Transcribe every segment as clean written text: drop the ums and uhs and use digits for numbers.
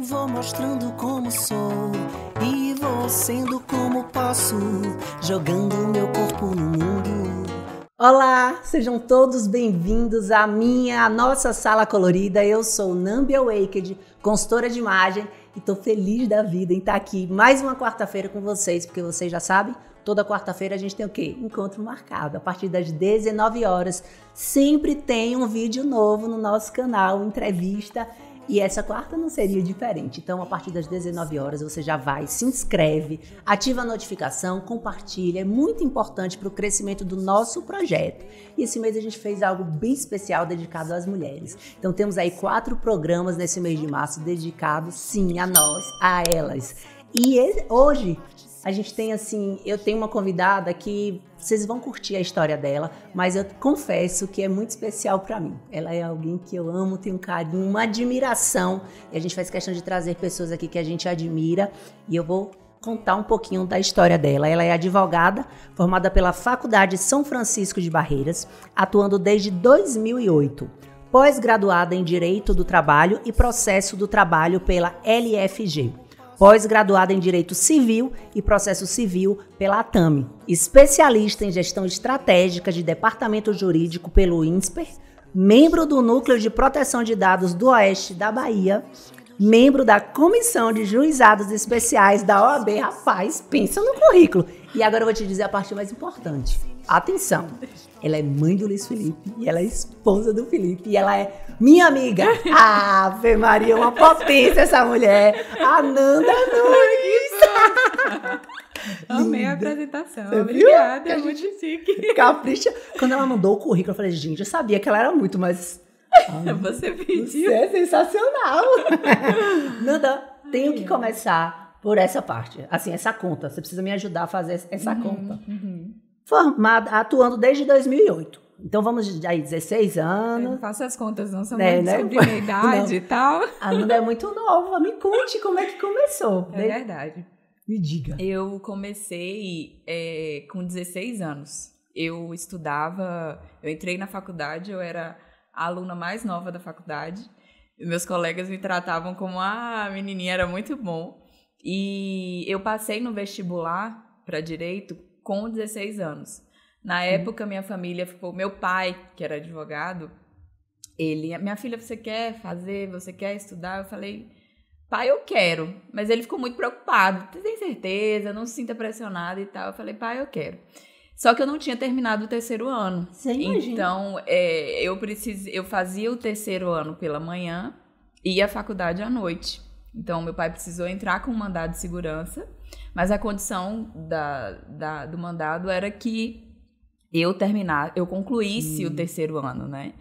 Vou mostrando como sou e vou sendo como posso, jogando meu corpo no mundo. Olá, sejam todos bem-vindos à nossa sala colorida. Eu sou Nambia Waked, consultora de imagem, e tô feliz da vida em estar aqui mais uma quarta-feira com vocês, porque vocês já sabem, toda quarta-feira a gente tem o quê? Encontro marcado, a partir das 19 horas. Sempre tem um vídeo novo no nosso canal, entrevista. E essa quarta não seria diferente. Então, a partir das 19 horas, você já vai, se inscreve, ativa a notificação, compartilha. É muito importante para o crescimento do nosso projeto. E esse mês a gente fez algo bem especial dedicado às mulheres. Então, temos aí 4 programas nesse mês de março dedicados, sim, a nós, a elas. E hoje a gente tem eu tenho uma convidada que vocês vão curtir a história dela, mas eu confesso que é muito especial para mim. Ela é alguém que eu amo, tenho um carinho, uma admiração, e a gente faz questão de trazer pessoas aqui que a gente admira, e eu vou contar um pouquinho da história dela. Ela é advogada, formada pela Faculdade São Francisco de Barreiras, atuando desde 2008. Pós-graduada em Direito do Trabalho e Processo do Trabalho pela LFG. Pós-graduada em Direito Civil e Processo Civil pela ATAME, especialista em Gestão Estratégica de Departamento Jurídico pelo INSPER, membro do Núcleo de Proteção de Dados do Oeste da Bahia, membro da Comissão de Juizados Especiais da OAB. Rapaz, pensa no currículo. E agora eu vou te dizer a parte mais importante. Atenção, ela é mãe do Luiz Felipe e ela é esposa do Felipe e ela é minha amiga. Ave Maria, uma potência essa mulher. Ananda Nunes. Amei a apresentação. Você obrigada, é muito chique. Capricha. Quando ela mandou o currículo, eu falei, gente, eu sabia que ela era muito, mas... Você pediu. Você é sensacional. Nanda, tenho que começar por essa parte. Assim, essa conta. Você precisa me ajudar a fazer essa conta. Formada, atuando desde 2008. Então vamos aí, 16 anos. Eu não faço as contas, não. São muito sobre minha idade e tal. A Nanda é muito nova. Me conte como é que começou. É verdade. Me diga. Eu comecei com 16 anos. Eu entrei na faculdade, eu era a aluna mais nova da faculdade. Meus colegas me tratavam como a menininha, era muito bom. E eu passei no vestibular para Direito com 16 anos. Na época, minha família ficou... Meu pai, que era advogado, minha filha, você quer fazer? Você quer estudar? Eu falei, pai, eu quero. Mas ele ficou muito preocupado. Você tem certeza? Não se sinta pressionado e tal. Eu falei, pai, eu quero. Só que eu não tinha terminado o terceiro ano. Você imagina. Então, eu fazia o terceiro ano pela manhã e ia à faculdade à noite. Então, meu pai precisou entrar com um mandado de segurança, mas a condição do mandado era que eu concluísse o terceiro ano, né?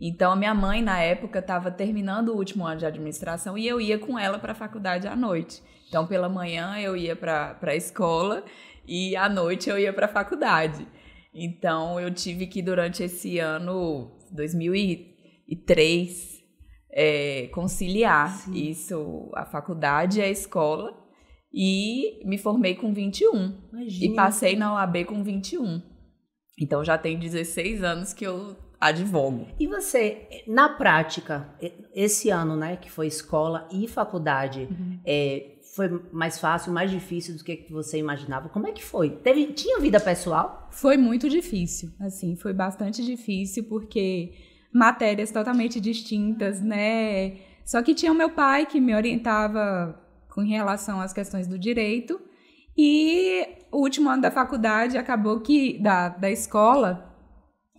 Então, a minha mãe, na época, estava terminando o último ano de administração e eu ia com ela para a faculdade à noite. Então, pela manhã, eu ia para a escola e à noite eu ia para a faculdade. Então, eu tive que, durante esse ano, 2003... conciliar isso, a faculdade e a escola, e me formei com 21. Imagina. E passei na OAB com 21. Então já tem 16 anos que eu advogo. E você, na prática, esse ano, né, que foi escola e faculdade, foi mais fácil, mais difícil do que você imaginava? Como é que foi? Tinha vida pessoal? Foi muito difícil, assim, foi bastante difícil porque matérias totalmente distintas, né? Só que tinha o meu pai que me orientava com relação às questões do direito, e o último ano da faculdade acabou que, da escola,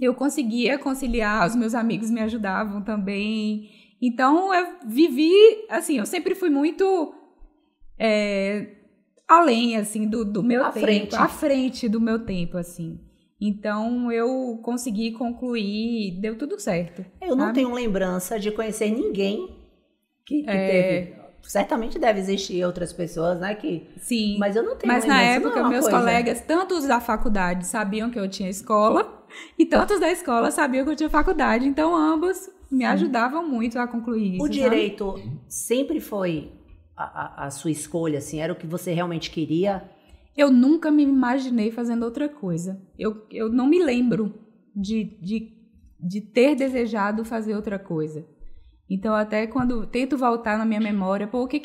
eu conseguia conciliar, os meus amigos me ajudavam também. Então, eu vivi, assim, eu sempre fui muito além, assim, do meu tempo. À frente do meu tempo, assim. Então, eu consegui concluir, deu tudo certo. Eu não tenho lembrança de conhecer ninguém que teve... Certamente deve existir outras pessoas, né? Sim. Mas eu não tenho lembrança. Mas na época, meus colegas, tantos da faculdade sabiam que eu tinha escola, e tantos da escola sabiam que eu tinha faculdade. Então, ambos me ajudavam muito a concluir isso. O direito sempre foi a sua escolha, assim? Era o que você realmente queria? Eu nunca me imaginei fazendo outra coisa. Eu não me lembro de ter desejado fazer outra coisa. Então, até quando tento voltar na minha memória, o que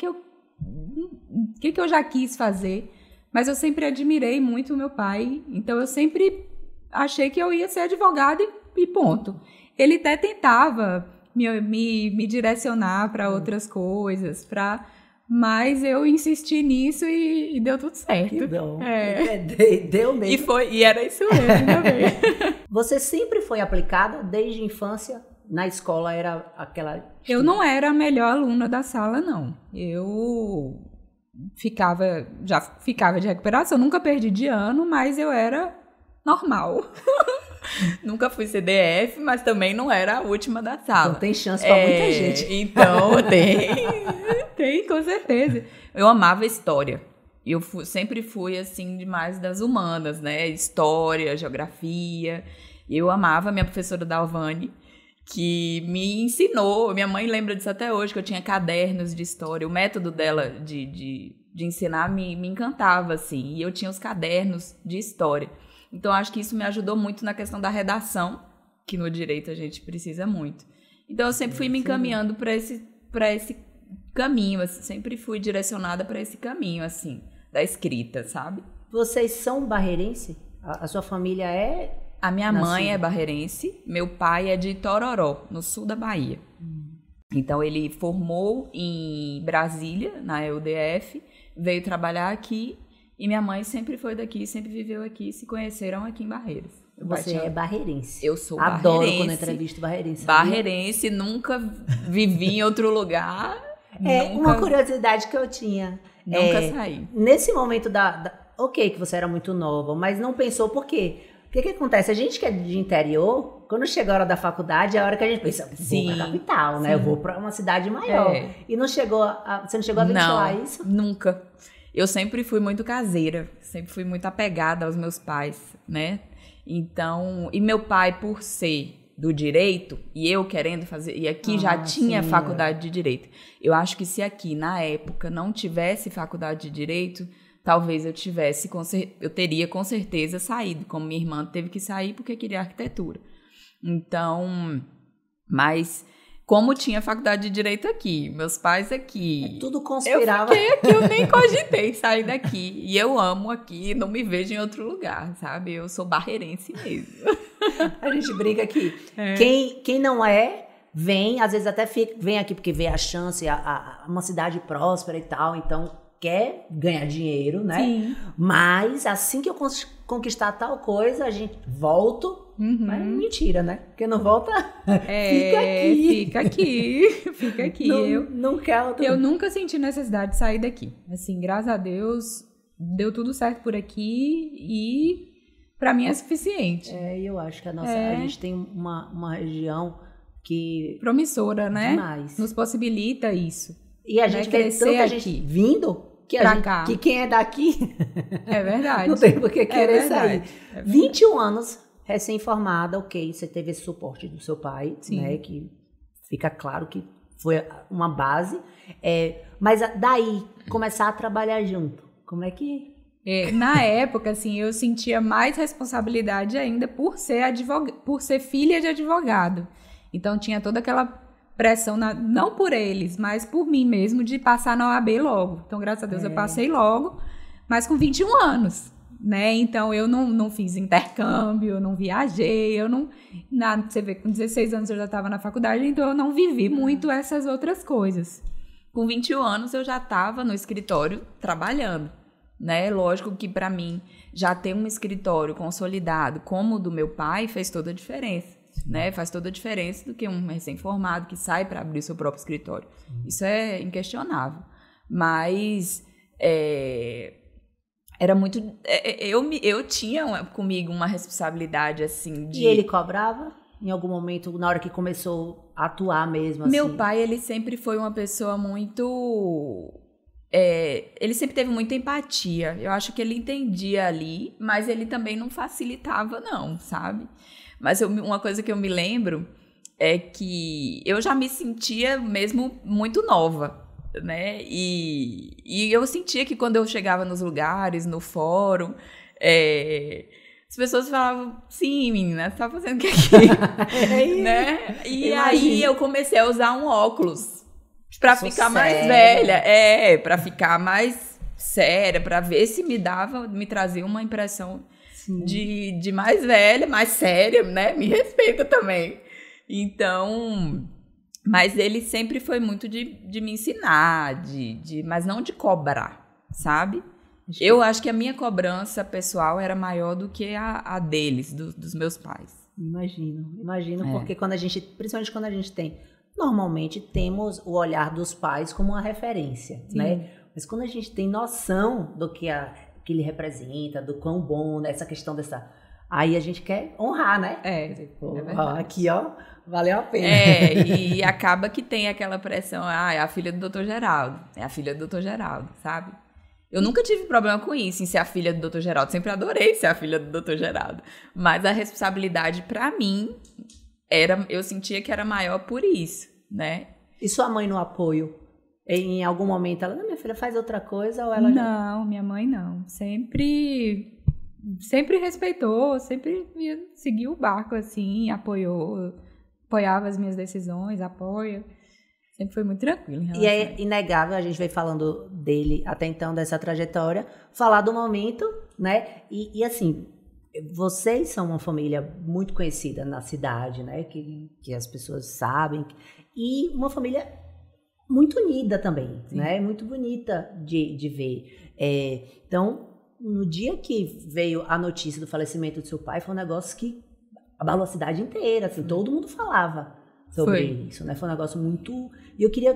eu já quis fazer? Mas eu sempre admirei muito o meu pai, então eu sempre achei que eu ia ser advogada e ponto. Ele até tentava me direcionar para outras coisas, mas eu insisti nisso e deu tudo certo. Que bom. Deu mesmo. E era isso mesmo também. Você sempre foi aplicada desde a infância? Na escola era aquela... Eu não era a melhor aluna da sala, não. Eu já ficava de recuperação, nunca perdi de ano, mas eu era normal. Nunca fui CDF, mas também não era a última da sala. Então tem chance pra muita gente. Então tem, com certeza. Eu amava história. Eu sempre fui, assim, demais das humanas, né? História, geografia. Eu amava a minha professora Dalvane, que me ensinou, minha mãe lembra disso até hoje, que eu tinha cadernos de história, o método dela de ensinar me encantava, assim, e eu tinha os cadernos de história. Então, acho que isso me ajudou muito na questão da redação, que no direito a gente precisa muito. Então, eu sempre fui me encaminhando para esse caminho, assim, sempre fui direcionada para esse caminho, assim, da escrita, sabe? Vocês são barreirense? A sua família é... A minha mãe é barreirense, meu pai é de Itororó, no sul da Bahia. Então, ele formou em Brasília, na UDF, veio trabalhar aqui, e minha mãe sempre foi daqui, sempre viveu aqui, se conheceram aqui em Barreiras. Você é barreirense. Eu sou barreirense. Adoro quando entrevisto barreirense. Barreirense, nunca vivi em outro lugar. Uma curiosidade que eu tinha. Nunca saí. Nesse momento ok, que você era muito nova, mas não pensou por quê? O que acontece? A gente que é de interior, quando chega a hora da faculdade, é a hora que a gente pensa, vou pra capital, né? Eu vou pra uma cidade maior. E não chegou você não chegou a ventilar isso? Nunca. Eu sempre fui muito caseira, sempre fui muito apegada aos meus pais, né? Então, e meu pai, por ser do direito, e eu querendo fazer, e aqui já tinha faculdade de direito. Eu acho que se aqui, na época, não tivesse faculdade de direito, talvez eu teria com certeza saído, como minha irmã teve que sair porque queria arquitetura. Então, mas como tinha faculdade de direito aqui, meus pais aqui... Tudo conspirava. Eu fiquei aqui, eu nem cogitei sair daqui. E eu amo aqui, não me vejo em outro lugar, sabe? Eu sou barreirense mesmo. A gente briga aqui. Quem não vem, às vezes até vem aqui porque vê a chance, uma cidade próspera e tal, então... quer ganhar dinheiro, né? Sim. Mas assim que eu conquistar tal coisa, a gente volto. Mas mentira, né? Porque não volta, fica aqui. Não quer outro. Eu nunca senti necessidade de sair daqui. Assim, graças a Deus, deu tudo certo por aqui e pra mim é suficiente. Eu acho que a gente tem uma região que... promissora, né? Demais. Nos possibilita isso. E a gente vê tanta gente vindo... que quem é daqui é verdade. Não tem por que querer sair. 21 anos, recém-formada, ok, você teve esse suporte do seu pai, né, que fica claro que foi uma base, mas daí, começar a trabalhar junto, como é que... Na época, assim, eu sentia mais responsabilidade ainda por ser filha de advogado. Então, tinha toda aquela pressão, não por eles, mas por mim mesmo, de passar na OAB logo. Então, graças a Deus, eu passei logo, mas com 21 anos, né? Então, eu não fiz intercâmbio, eu não viajei, você vê, com 16 anos eu já estava na faculdade, então eu não vivi muito essas outras coisas. Com 21 anos, eu já estava no escritório trabalhando, né? Lógico que, para mim, já ter um escritório consolidado, como o do meu pai, fez toda a diferença. Né? Faz toda a diferença do que um recém-formado que sai para abrir seu próprio escritório. Isso é inquestionável. Mas era muito... Eu tinha comigo uma responsabilidade assim de... E ele cobrava em algum momento, na hora que começou a atuar mesmo? Assim? Meu pai, ele sempre foi uma pessoa muito... ele sempre teve muita empatia. Eu acho que ele entendia ali, mas ele também não facilitava não, sabe? Mas uma coisa que eu me lembro é que eu já me sentia mesmo muito nova, né? E eu sentia que quando eu chegava nos lugares, no fórum, as pessoas falavam, sim, menina, você tá fazendo o que aqui? Né? E aí eu comecei a usar um óculos pra ficar mais velha. Pra ficar mais séria, pra ver se me trazia uma impressão de mais velha, mais séria, né? Me respeita também. Então, mas ele sempre foi muito de me ensinar, mas não de cobrar, sabe? Eu acho que a minha cobrança pessoal era maior do que a deles, dos meus pais. Imagino, porque principalmente quando a gente normalmente temos o olhar dos pais como uma referência, né? Mas quando a gente tem noção do que ele representa, do quão bom, né? Essa questão aí a gente quer honrar, né? É verdade. Aqui, ó, valeu a pena. E acaba que tem aquela pressão, é a filha do Dr. Geraldo, é a filha do Dr. Geraldo, sabe? Eu nunca tive problema com isso, em ser a filha do Dr. Geraldo, sempre adorei ser a filha do Dr. Geraldo, mas a responsabilidade pra mim, eu sentia que era maior por isso, né? E sua mãe no apoio? Em algum momento ela, não, minha filha, faz outra coisa? Ou ela não, minha mãe não, sempre respeitou, sempre seguiu o barco assim, apoiava as minhas decisões, apoia. Sempre foi muito tranquilo em relação. E é inegável, a gente veio falando dele até então, dessa trajetória, falar do momento, né? E assim, vocês são uma família muito conhecida na cidade, né? Que as pessoas sabem. E uma família muito unida também, né? Muito bonita de ver. Então, no dia que veio a notícia do falecimento do seu pai, foi um negócio que abalou a cidade inteira, assim, todo mundo falava sobre isso, né? Foi um negócio muito... E eu queria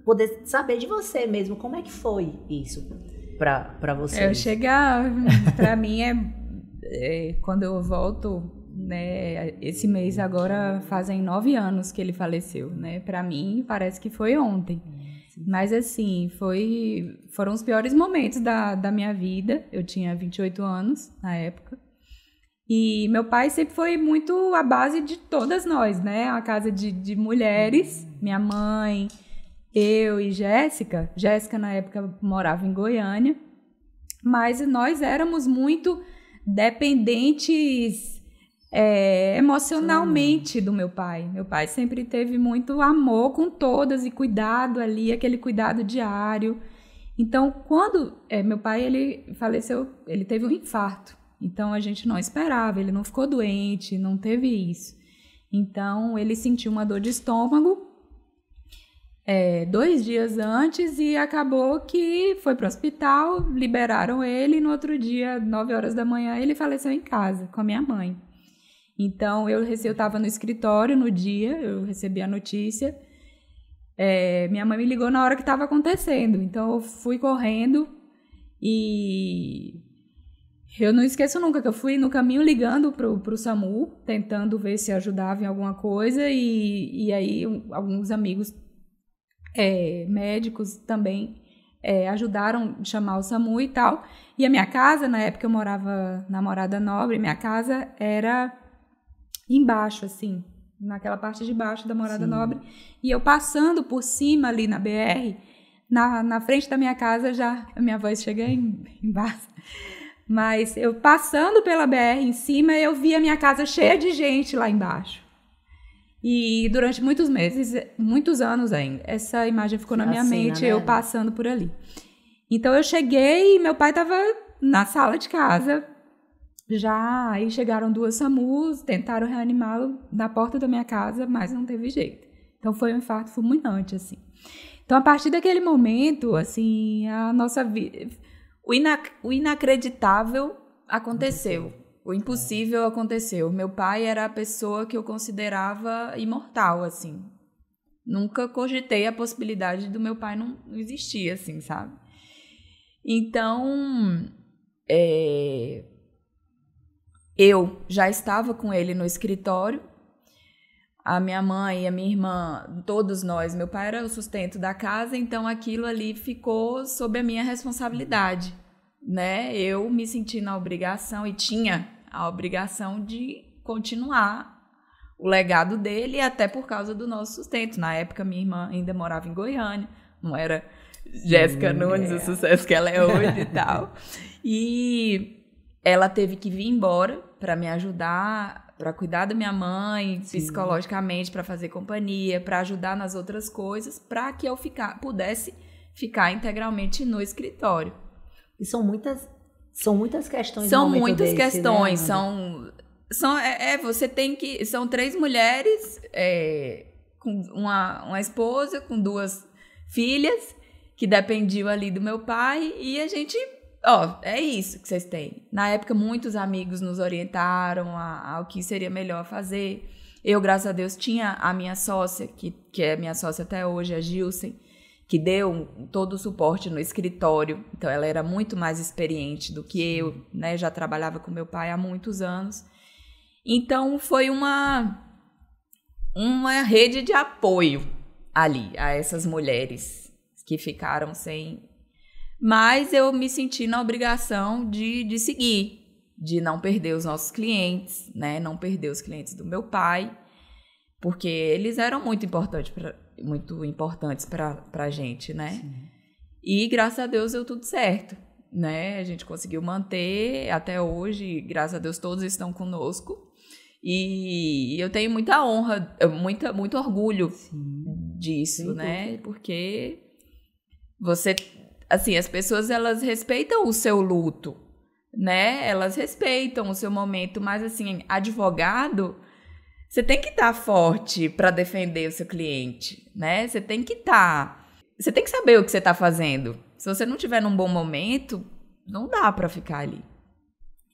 poder saber de você mesmo, como é que foi isso pra você? Pra mim quando eu volto, né, esse mês agora fazem 9 anos que ele faleceu, né? Pra mim parece que foi ontem. Mas assim, foram os piores momentos da minha vida. Eu tinha 28 anos na época. E meu pai sempre foi muito a base de todas nós, né? A casa de mulheres, minha mãe, eu e Jéssica. Jéssica, na época, morava em Goiânia. Mas nós éramos muito dependentes emocionalmente do meu pai. Meu pai sempre teve muito amor com todas e cuidado ali, aquele cuidado diário. Então, quando meu pai ele faleceu, ele teve um infarto. Então, a gente não esperava, ele não ficou doente, não teve isso. Então, ele sentiu uma dor de estômago 2 dias antes e acabou que foi para o hospital, liberaram ele e no outro dia, 9 horas da manhã, ele faleceu em casa com a minha mãe. Então, eu estava no escritório no dia, eu recebi a notícia. Minha mãe me ligou na hora que estava acontecendo. Então, eu fui correndo e eu não esqueço nunca que eu fui no caminho ligando pro SAMU, tentando ver se ajudava em alguma coisa. E aí, alguns amigos médicos também ajudaram a chamar o SAMU e tal. E a minha casa, na época eu morava na Morada Nobre, minha casa era embaixo, assim, naquela parte de baixo da Morada Nobre. E eu passando por cima ali na BR, na frente da minha casa já... A minha voz chega embaixo. Mas eu passando pela BR em cima, eu vi a minha casa cheia de gente lá embaixo. E durante muitos meses, muitos anos ainda, essa imagem ficou na minha mente, eu passando por ali. Então eu cheguei e meu pai estava na sala de casa, já aí chegaram 2 SAMUs, tentaram reanimá-lo na porta da minha casa, mas não teve jeito. Então foi um infarto fulminante, assim. Então a partir daquele momento, assim, a nossa vida... O inacreditável aconteceu. O impossível aconteceu. Meu pai era a pessoa que eu considerava imortal, assim. Nunca cogitei a possibilidade do meu pai não existir, assim, sabe? Então, eu já estava com ele no escritório. A minha mãe e a minha irmã, todos nós, meu pai era o sustento da casa, então aquilo ali ficou sob a minha responsabilidade, né? Eu me senti na obrigação e tinha a obrigação de continuar o legado dele, até por causa do nosso sustento. Na época, minha irmã ainda morava em Goiânia, não era Jéssica Nunes, o sucesso que ela é hoje e tal. E ela teve que vir embora para me ajudar, para cuidar da minha mãe, psicologicamente, para fazer companhia, para ajudar nas outras coisas, para que eu pudesse ficar integralmente no escritório. E são muitas questões. São muitas desse, questões, né? você tem que... São 3 mulheres, com uma esposa, com 2 filhas, que dependiam ali do meu pai, e a gente... é isso que vocês têm. Na época, muitos amigos nos orientaram ao que seria melhor fazer. Eu, graças a Deus, tinha a minha sócia, que é minha sócia até hoje, a Gilsen, que deu todo o suporte no escritório. Então, ela era muito mais experiente do que eu, né? Já trabalhava com meu pai há muitos anos. Então, foi uma rede de apoio ali a essas mulheres que ficaram sem... Mas eu me senti na obrigação de seguir, de não perder os nossos clientes, né? Não perder os clientes do meu pai, porque eles eram muito importantes para a gente, né? Sim. E graças a Deus deu tudo certo, né? A gente conseguiu manter até hoje, graças a Deus todos estão conosco. E eu tenho muita honra, muito orgulho disso, né? Porque você... Assim, as pessoas, elas respeitam o seu luto, né? Elas respeitam o seu momento, mas, assim, advogado, você tem que estar forte para defender o seu cliente, né? Você tem que saber o que você está fazendo. Se você não estiver num bom momento, não dá para ficar ali.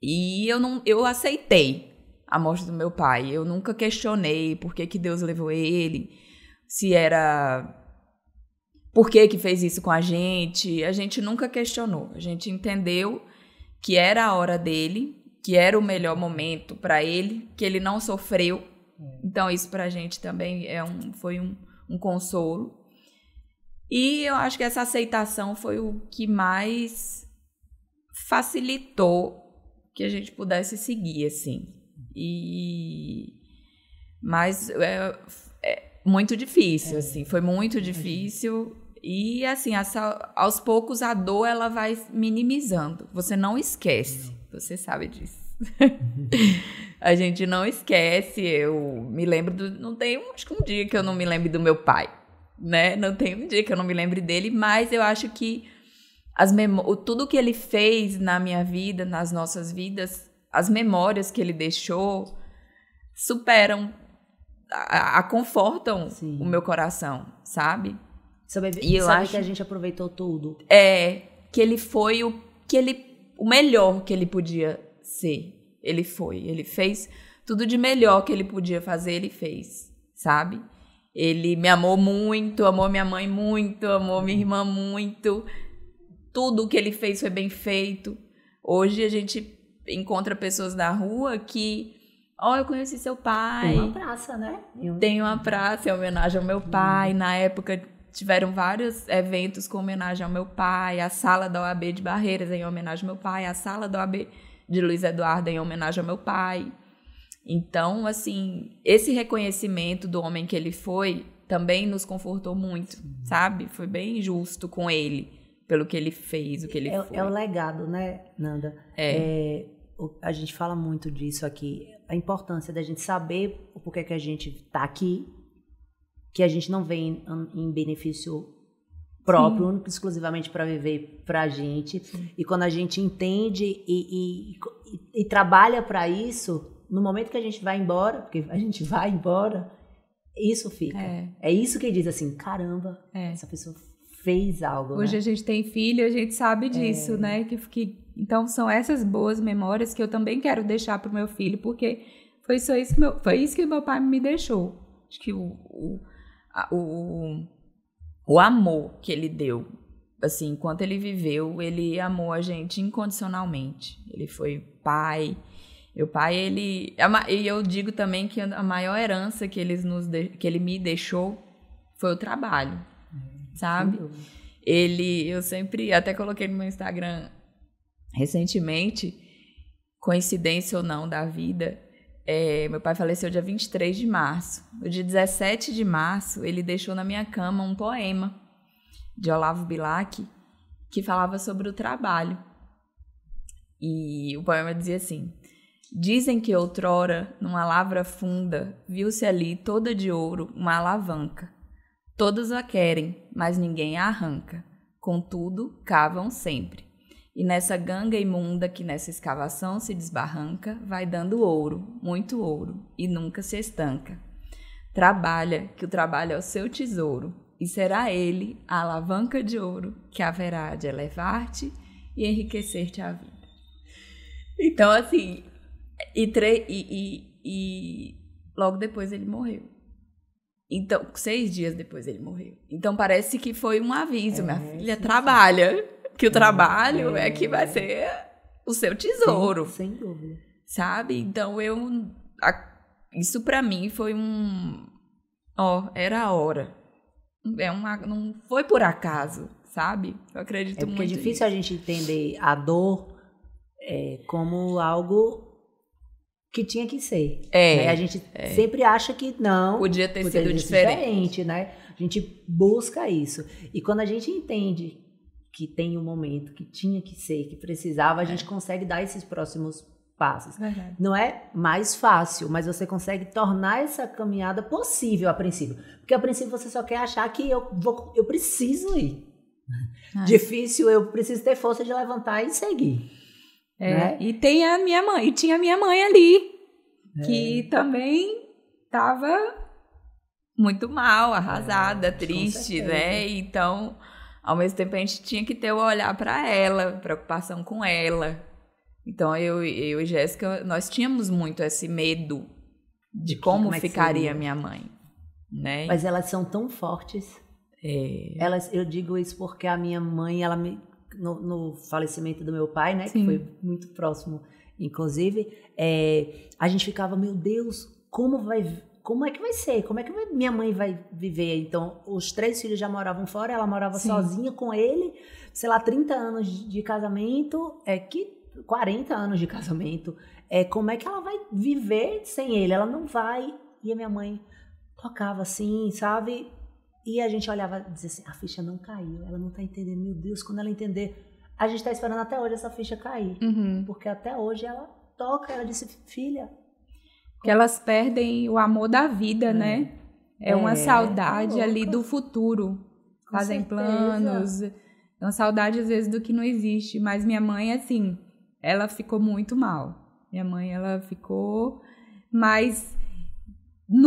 E eu aceitei a morte do meu pai. Eu nunca questionei por que Deus levou ele, se era... Por que fez isso com a gente? A gente nunca questionou. A gente entendeu que era a hora dele, que era o melhor momento para ele, que ele não sofreu. Então, isso para a gente também foi um consolo. E eu acho que essa aceitação foi o que mais facilitou que a gente pudesse seguir, assim. Mas é muito difícil, assim. Foi muito difícil. E, assim, aos poucos a dor, ela vai minimizando. Você não esquece. Você sabe disso. A gente não esquece. Eu me lembro não tem, acho que um dia que eu não me lembre do meu pai, né? Não tem um dia que eu não me lembre dele, mas eu acho que tudo que ele fez na minha vida, nas nossas vidas, as memórias que ele deixou superam, confortam o meu coração, sabe? E eu acho que a gente aproveitou tudo. Que ele foi o melhor que ele podia ser. Ele fez tudo de melhor que ele podia fazer, ele fez, sabe? Ele me amou muito, amou minha mãe muito, amou minha irmã muito. Tudo que ele fez foi bem feito. Hoje a gente encontra pessoas na rua que... eu conheci seu pai. Tem uma praça, né? Tem uma praça em homenagem ao meu pai. Na época... Tiveram vários eventos com homenagem ao meu pai, a sala da OAB de Barreiras em homenagem ao meu pai, a sala da OAB de Luiz Eduardo em homenagem ao meu pai. Então, assim, esse reconhecimento do homem que ele foi também nos confortou muito, sabe? Foi bem justo com ele, pelo que ele fez, o que ele foi. É o legado, né, Nanda? A gente fala muito disso aqui, a importância da gente saber o porquê que a gente está aqui, que a gente não vem em benefício próprio, único, exclusivamente para viver para a gente. Sim. E quando a gente entende e trabalha para isso, no momento que a gente vai embora, porque a gente vai embora, isso fica. É isso que diz assim, caramba, essa pessoa fez algo. Hoje, né? A gente tem filho, a gente sabe disso, né? Então, são essas boas memórias que eu também quero deixar para o meu filho, porque foi isso que meu pai me deixou. Acho que o amor que ele deu, assim, enquanto ele viveu, ele amou a gente incondicionalmente. Ele foi pai. Meu pai, e eu digo também que a maior herança que ele me deixou foi o trabalho, sabe? Eu sempre, até coloquei no meu Instagram recentemente, coincidência ou não da vida, meu pai faleceu dia 23 de março. No dia 17 de março, ele deixou na minha cama um poema de Olavo Bilac que falava sobre o trabalho. E o poema dizia assim: dizem que outrora, numa lavra funda, viu-se ali toda de ouro uma alavanca. Todos a querem, mas ninguém a arranca. Contudo, cavam sempre. E nessa ganga imunda que nessa escavação se desbarranca, vai dando ouro, muito ouro, e nunca se estanca. Trabalha, que o trabalho é o seu tesouro, e será ele a alavanca de ouro que haverá de elevar-te e enriquecer-te a vida. Então, assim, e logo depois ele morreu. Então, 6 dias depois ele morreu. Então, parece que foi um aviso. Minha filha, trabalha, que o trabalho é que vai ser o seu tesouro. Sem dúvida. Sabe? Então, isso pra mim foi era a hora. Não foi por acaso, sabe? Eu acredito muito. Porque é difícil a gente entender a dor como algo que tinha que ser. Né? A gente sempre acha que não. Podia ter sido diferente, né? A gente busca isso. E quando a gente entende que tem um momento que tinha que ser, que precisava, a gente consegue dar esses próximos passos. Verdade. Não é mais fácil, mas você consegue tornar essa caminhada possível a princípio. Porque a princípio você só quer achar que eu preciso ir. Difícil, eu preciso ter força de levantar e seguir. Né? E tem a minha mãe, e tinha a minha mãe ali, que também estava muito mal, arrasada, triste, né? Então, ao mesmo tempo, a gente tinha que ter o olhar para ela, preocupação com ela. Então, eu e Jéssica, nós tínhamos muito esse medo de como ficaria minha mãe. Né? Mas elas são tão fortes. Eu digo isso porque a minha mãe, no falecimento do meu pai, né, que foi muito próximo, inclusive, a gente ficava, meu Deus, como é que vai ser? Como é que minha mãe vai viver? Então, os 3 filhos já moravam fora, ela morava sozinha com ele, sei lá, 30 anos de casamento, 40 anos de casamento. Como é que ela vai viver sem ele? Ela não vai. E a minha mãe tocava assim, sabe? E a gente olhava e dizia assim, a ficha não caiu, ela não tá entendendo. Meu Deus, quando ela entender... A gente tá esperando até hoje essa ficha cair. Porque até hoje ela toca, ela disse, filha... Que elas perdem o amor da vida, né? É uma saudade ali do futuro. Fazem planos. É uma saudade, às vezes, do que não existe. Mas minha mãe, assim, ela ficou muito mal. Minha mãe, ela ficou... Mas...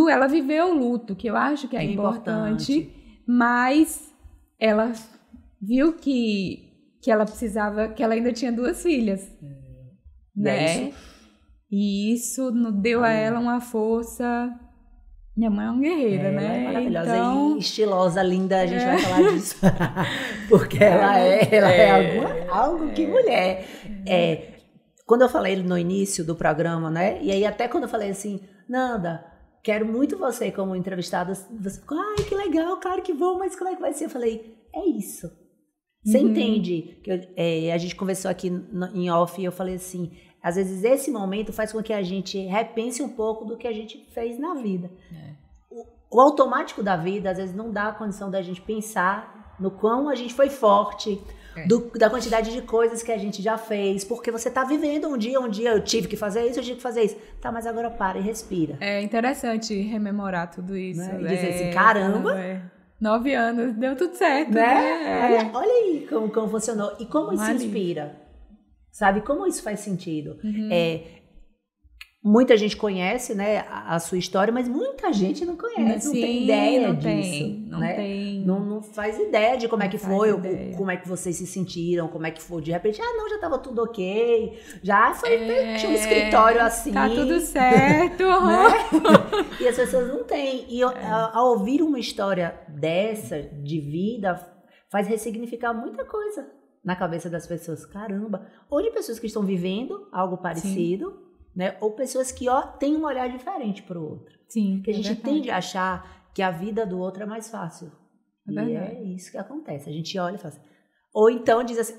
ela viveu o luto, que eu acho que é importante, mas ela viu que ela precisava, que ela ainda tinha 2 filhas, né? E isso deu a ela uma força. Minha mãe é uma guerreira, né? Ela é maravilhosa e estilosa, linda, a gente vai falar disso. Porque ela é algo que mulher. Quando eu falei no início do programa, né? E aí até quando eu falei assim, Nanda, quero muito você como entrevistada. Você ficou, ai, que legal, claro que vou, mas como é que vai ser? Eu falei, é isso. Você entende? Que a gente conversou aqui em off e eu falei assim, às vezes esse momento faz com que a gente repense um pouco do que a gente fez na vida. O automático da vida, às vezes, não dá a condição da gente pensar no quão a gente foi forte, da quantidade de coisas que a gente já fez, porque você tá vivendo um dia eu tive que fazer isso, eu tive que fazer isso. Tá, mas agora para e respira. É interessante rememorar tudo isso. Né? E dizer assim, caramba... 9 anos, deu tudo certo. Né? Olha aí como funcionou. E como isso inspira. Sabe? Como isso faz sentido. Muita gente conhece, né, a sua história, mas muita gente não conhece, não tem ideia disso. Não faz ideia de como é que foi, como é que vocês se sentiram, como é que foi. De repente, já estava tudo ok, já tinha um escritório assim. Tá tudo certo. Né? E as pessoas não têm. E ao ouvir uma história dessa, de vida, faz ressignificar muita coisa na cabeça das pessoas. Caramba! Ou de pessoas que estão vivendo algo parecido, né? Ou pessoas que têm um olhar diferente para o outro. Sim, porque a gente tende a achar que a vida do outro é mais fácil. É isso que acontece. A gente olha e fala assim. Ou então diz assim,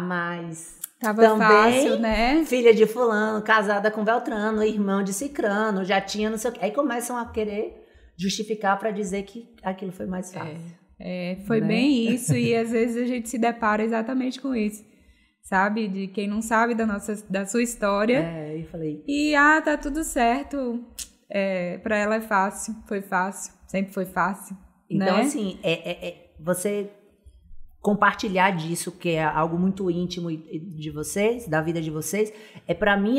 mas tava também fácil, né? Filha de fulano, casada com Beltrano, irmão de Cicrano, já tinha não sei o quê. Aí começam a querer justificar para dizer que aquilo foi mais fácil. Foi bem isso, e às vezes a gente se depara exatamente com isso. sabe? De quem não sabe da sua história. Eu falei. E, tá tudo certo. Pra ela é fácil, foi fácil, sempre foi fácil. Então, né? assim, você compartilhar disso, que é algo muito íntimo de vocês, da vida de vocês, pra mim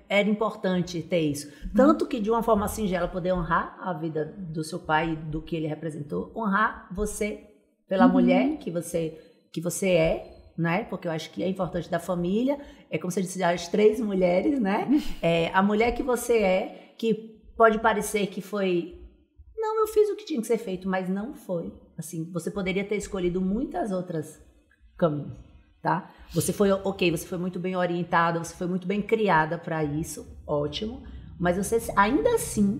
era importante ter isso. Tanto que, de uma forma singela, poder honrar a vida do seu pai, do que ele representou, honrar você pela mulher que você é, né? Porque eu acho que é importante da família, como você disse, as 3 mulheres, né? A mulher que você é, que pode parecer que foi... Não, eu fiz o que tinha que ser feito, mas não foi. Assim, você poderia ter escolhido muitas outras caminhos, tá? Você foi muito bem orientada, você foi muito bem criada para isso, ótimo. Mas você ainda assim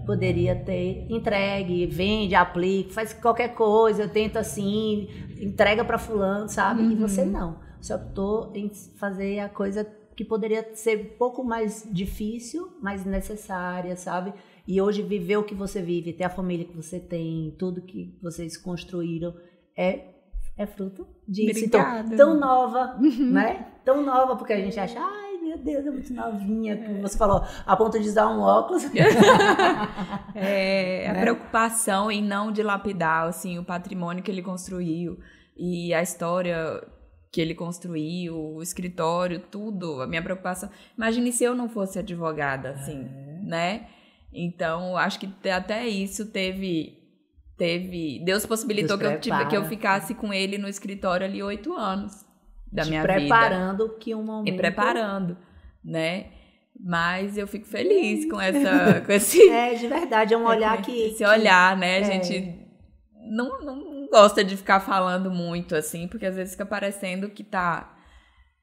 poderia ter entregue, vende, aplica, faz qualquer coisa, tenta assim, entrega para fulano, sabe? E você não. Você optou em fazer a coisa que poderia ser um pouco mais difícil, mas necessária, sabe? E hoje viver o que você vive, ter a família que você tem, tudo que vocês construíram, é fruto disso. Obrigada. Então, tão nova, né? Tão nova, porque a gente acha, ai, meu Deus, é muito novinha, como você falou, a ponto de usar um óculos. A preocupação em não dilapidar, assim, o patrimônio que ele construiu e a história que ele construiu, o escritório, tudo, a minha preocupação. Imagine se eu não fosse advogada, assim, né? Então, acho que até isso Deus possibilitou que eu ficasse com ele no escritório ali 8 anos da minha vida. Preparando que um momento... E preparando, né? Mas eu fico feliz com esse... de verdade, é um olhar que... Esse olhar, né? A gente não gosta de ficar falando muito, assim, porque às vezes fica parecendo que tá...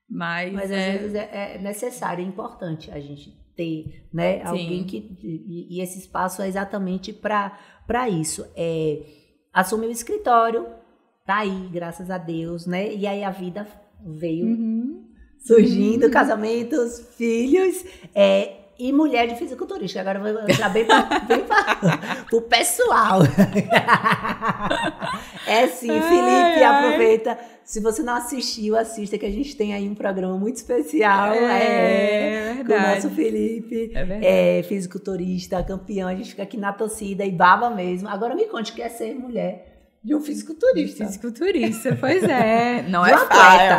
Mas às vezes é necessário, é importante a gente ter, né, alguém que... E esse espaço é exatamente para isso. Assumir o escritório, tá aí, graças a Deus, né? E aí a vida veio surgindo, casamentos, filhos, e mulher de fisiculturista. Agora eu vou entrar bem pro pessoal. Sim, Felipe, aproveita. Se você não assistiu, assista, que a gente tem aí um programa muito especial. Com o nosso Felipe, fisiculturista, campeão. A gente fica aqui na torcida e baba mesmo. Agora me conte o que é ser mulher de um fisiculturista. Fisiculturista, pois é. Não de é um atleta.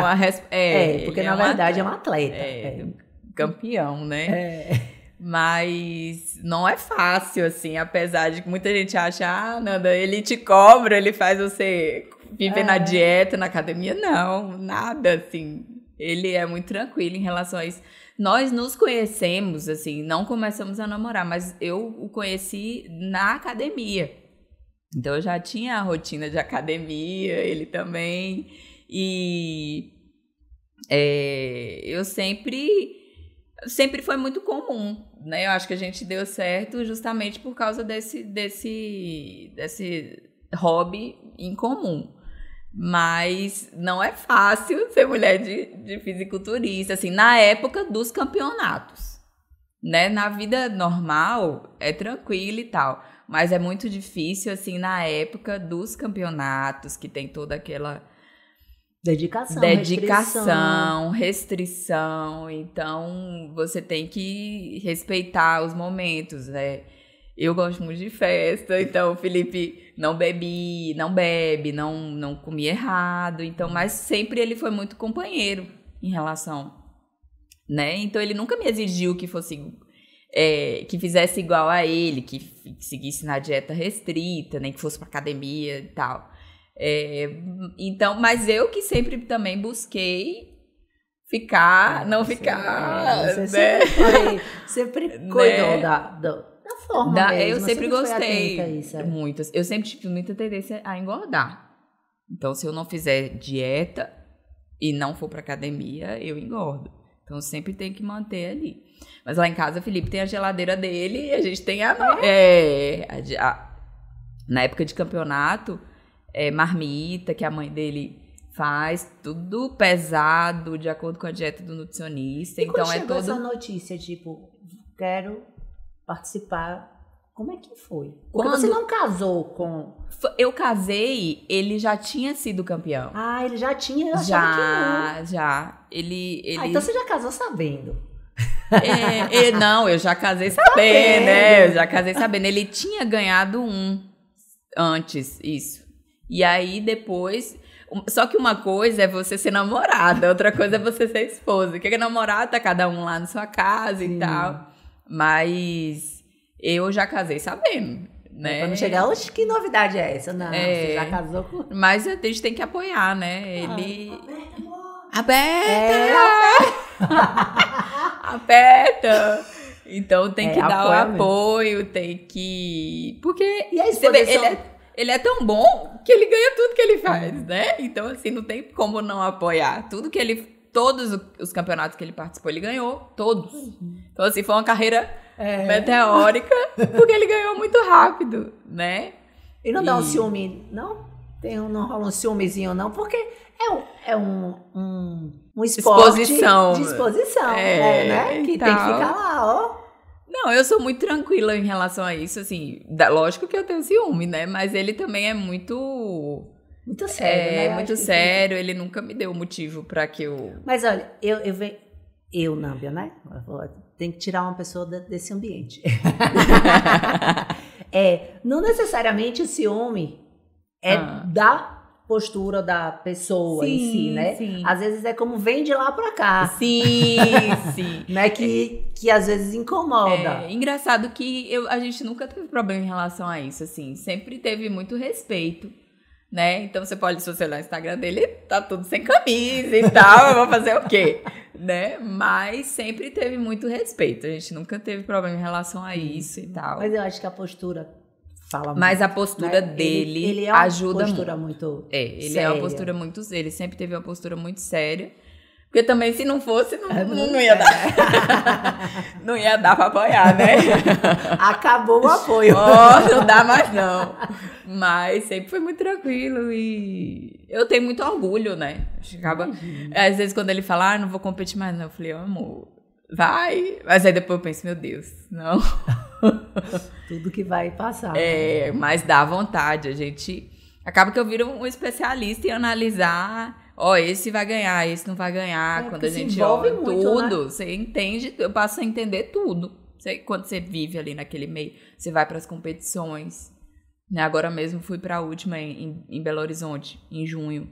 Porque na verdade é um atleta. Campeão, né? Mas não é fácil, assim, apesar de que muita gente acha, Nanda, ele te cobra, ele faz você viver na dieta, na academia. Não, nada, assim. Ele é muito tranquilo em relação a isso. Nós nos conhecemos, assim, não começamos a namorar, mas eu o conheci na academia. Então, eu já tinha a rotina de academia, ele também. E eu sempre foi muito comum, né? Eu acho que a gente deu certo justamente por causa desse hobby em comum. Mas não é fácil ser mulher de fisiculturista, assim, na época dos campeonatos, né? Na vida normal é tranquilo e tal, mas é muito difícil, assim, na época dos campeonatos, que tem toda aquela dedicação, restrição. Então, você tem que respeitar os momentos, né? Eu gosto muito de festa, então o Felipe não bebe, não comia errado. Então, mas sempre ele foi muito companheiro em relação, né? Então, ele nunca me exigiu que fosse... que fizesse igual a ele, que seguisse na dieta restrita, nem que fosse pra academia e tal. Então, mas eu que sempre também busquei não ficar... Você sempre cuidou da forma mesmo. Eu sempre gostei muito. Eu sempre tive muita tendência a engordar. Então, se eu não fizer dieta e não for pra academia, eu engordo. Então, eu sempre tenho que manter ali. Mas lá em casa, o Felipe tem a geladeira dele e a gente tem na época de campeonato... marmita que a mãe dele faz, tudo pesado, de acordo com a dieta do nutricionista. E então chegou essa notícia, tipo, quero participar Como é que foi? Porque você não casou com... Eu casei, ele já tinha sido campeão. Ah, ele já tinha? Eu achava que não. Já. Ele... então você já casou sabendo. Não, eu já casei sabendo, né? Eu já casei sabendo. Ele tinha ganhado antes, isso. E aí, depois... Só que uma coisa é você ser namorada, outra coisa é você ser esposa. Porque namorada tá cada um lá na sua casa e tal. Mas eu já casei sabendo, né? Quando chegar, oxe, que novidade é essa? Não, você já casou com... Mas a gente tem que apoiar, né? Ele... Aperta! Então tem que dar o apoio, tem que... Porque e a exposição... ele é tão bom que ele ganha tudo que ele faz, né? Então, assim, não tem como não apoiar. Todos os campeonatos que ele participou, ele ganhou. Todos. Então, assim, foi uma carreira meteórica, porque ele ganhou muito rápido, né? E não dá um ciúme, não? Não rola um ciúmezinho, não? Porque é um esporte de exposição, né? Que tem que ficar lá, ó. Não, eu sou muito tranquila em relação a isso, assim, lógico que eu tenho ciúme, né, mas ele também é muito sério, né? Muito sério, ele nunca me deu motivo pra que eu... Mas olha, eu Námbia, né, tem que tirar uma pessoa desse ambiente. Não necessariamente o ciúme é da postura da pessoa em si, né? Sim. Às vezes é como vem de lá pra cá. Sim. Né? Que às vezes incomoda. Engraçado que a gente nunca teve problema em relação a isso, assim. Sempre teve muito respeito, né? Então você pode, se você olhar o Instagram dele, tá tudo sem camisa e tal, eu vou fazer o quê? Né? Mas sempre teve muito respeito. A gente nunca teve problema em relação a isso e tal. Mas eu acho que a postura... Mas a postura dele ele ajuda muito. Ele séria. É uma postura muito... Ele sempre teve uma postura muito séria. Porque também, se não fosse, não ia dar. Não ia dar pra apoiar, né? Acabou o apoio. Não dá mais, não. Mas sempre foi muito tranquilo e eu tenho muito orgulho, né? Às vezes, quando ele fala, não vou competir mais, não. Eu falei, amor, vai. Mas aí depois eu penso, meu Deus, não... Tudo que vai passar. Mas dá vontade. A gente... Acaba que eu viro um especialista em analisar... esse vai ganhar, esse não vai ganhar. Quando a gente olha tudo, né? Você entende... Eu passo a entender tudo. Quando você vive ali naquele meio, você vai para as competições. Né? Agora mesmo fui para a última em Belo Horizonte, em junho.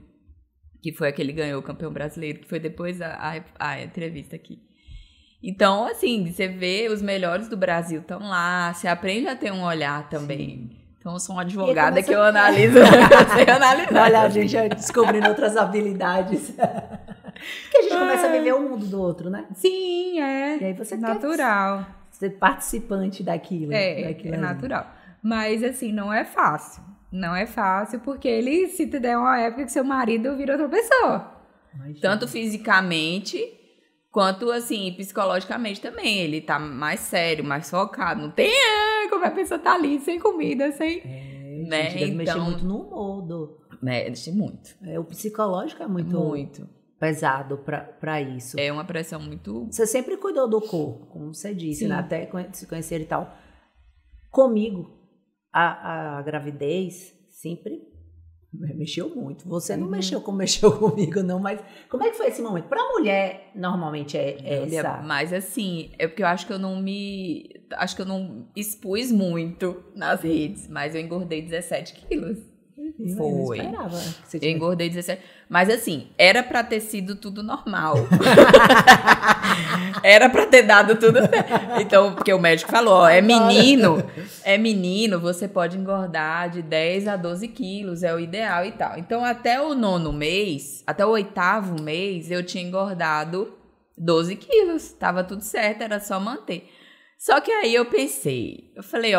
Que foi a que ele ganhou, o campeão brasileiro. Que foi depois a entrevista aqui. Então, assim, você vê os melhores do Brasil estão lá, você aprende a ter um olhar também. Sim. Então, eu sou uma advogada que eu analiso. Eu sei analisar. Olha, a gente vai descobrindo outras habilidades. Porque a gente começa a viver o mundo do outro, né? Sim, E aí você natural. Ser participante daquilo. É natural. Mas, assim, não é fácil. Não é fácil, porque ele, se te der uma época que seu marido vira outra pessoa. Imagina. Tanto fisicamente... Quanto, assim, psicologicamente também. Ele tá mais sério, mais focado. Não tem como a pessoa tá ali sem comida, sem... né? Gente, deve mexer muito no humor. Mexe muito. O psicológico é muito pesado pra isso. É uma pressão muito... Você sempre cuidou do corpo, como você disse, né? Até se conhecer e tal. Comigo, a gravidez sempre... mexeu muito. Você não mexeu como mexeu comigo, não, mas como é que foi esse momento? Pra mulher, normalmente essa... Mas assim, é porque eu acho que eu não expus muito nas redes, mas eu engordei 17 quilos. Foi. Eu não esperava que você tivesse... Eu engordei 17. Mas assim, era pra ter sido tudo normal. Era pra ter dado tudo certo. Então, porque o médico falou, é menino, você pode engordar de 10 a 12 quilos, é o ideal e tal. Então, até o 9º mês, até o 8º mês, eu tinha engordado 12 quilos. Tava tudo certo, era só manter. Só que aí eu falei,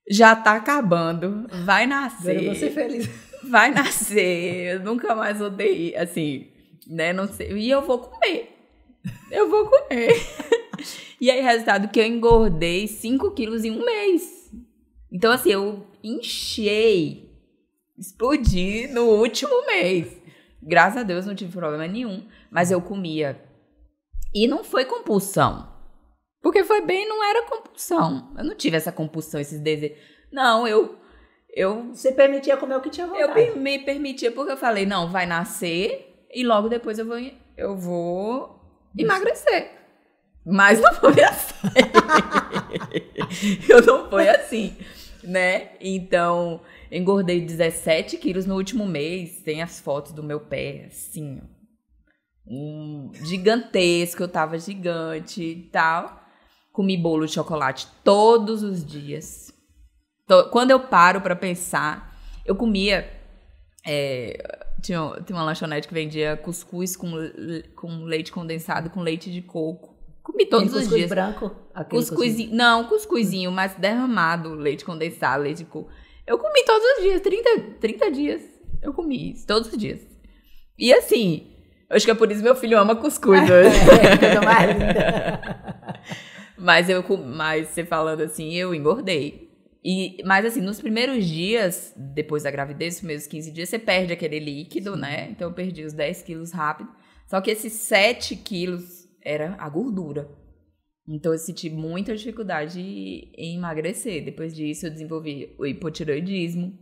já tá acabando, vai nascer. Eu vou ser feliz. Vai nascer, eu nunca mais odeio, assim, né, não sei, e eu vou comer. E aí, resultado que eu engordei 5 quilos em um mês. Então, assim, eu explodi no último mês. Graças a Deus não tive problema nenhum, mas eu comia. E não foi compulsão. Porque foi bem, não era compulsão. Eu não tive essa compulsão, esses desejos. Não, Você permitia comer o que tinha vontade. eu me permitia porque eu falei, não, vai nascer e logo depois eu vou emagrecer. Mas não foi assim. Eu não foi assim, né? Então, engordei 17 quilos no último mês. Tem as fotos do meu pé, assim, gigantesco. Eu tava gigante e tal. Comi bolo de chocolate todos os dias. Quando eu paro pra pensar, eu comia... tinha uma lanchonete que vendia cuscuz com leite condensado, com leite de coco. Comi todos os dias. Branco? Cuscuzinho. Não, cuscuzinho, mas derramado, leite condensado, leite de coco. Eu comi todos os dias, 30 dias. Eu comi isso, todos os dias. E assim, eu acho que é por isso que meu filho ama cuscuz hoje. Mas você falando assim, eu engordei. Mas assim, nos primeiros dias, depois da gravidez, nos primeiros 15 dias, você perde aquele líquido, né? Então eu perdi os 10 quilos rápido. Só que esses 7 quilos era a gordura. Então eu senti muita dificuldade em emagrecer. Depois disso eu desenvolvi o hipotireoidismo,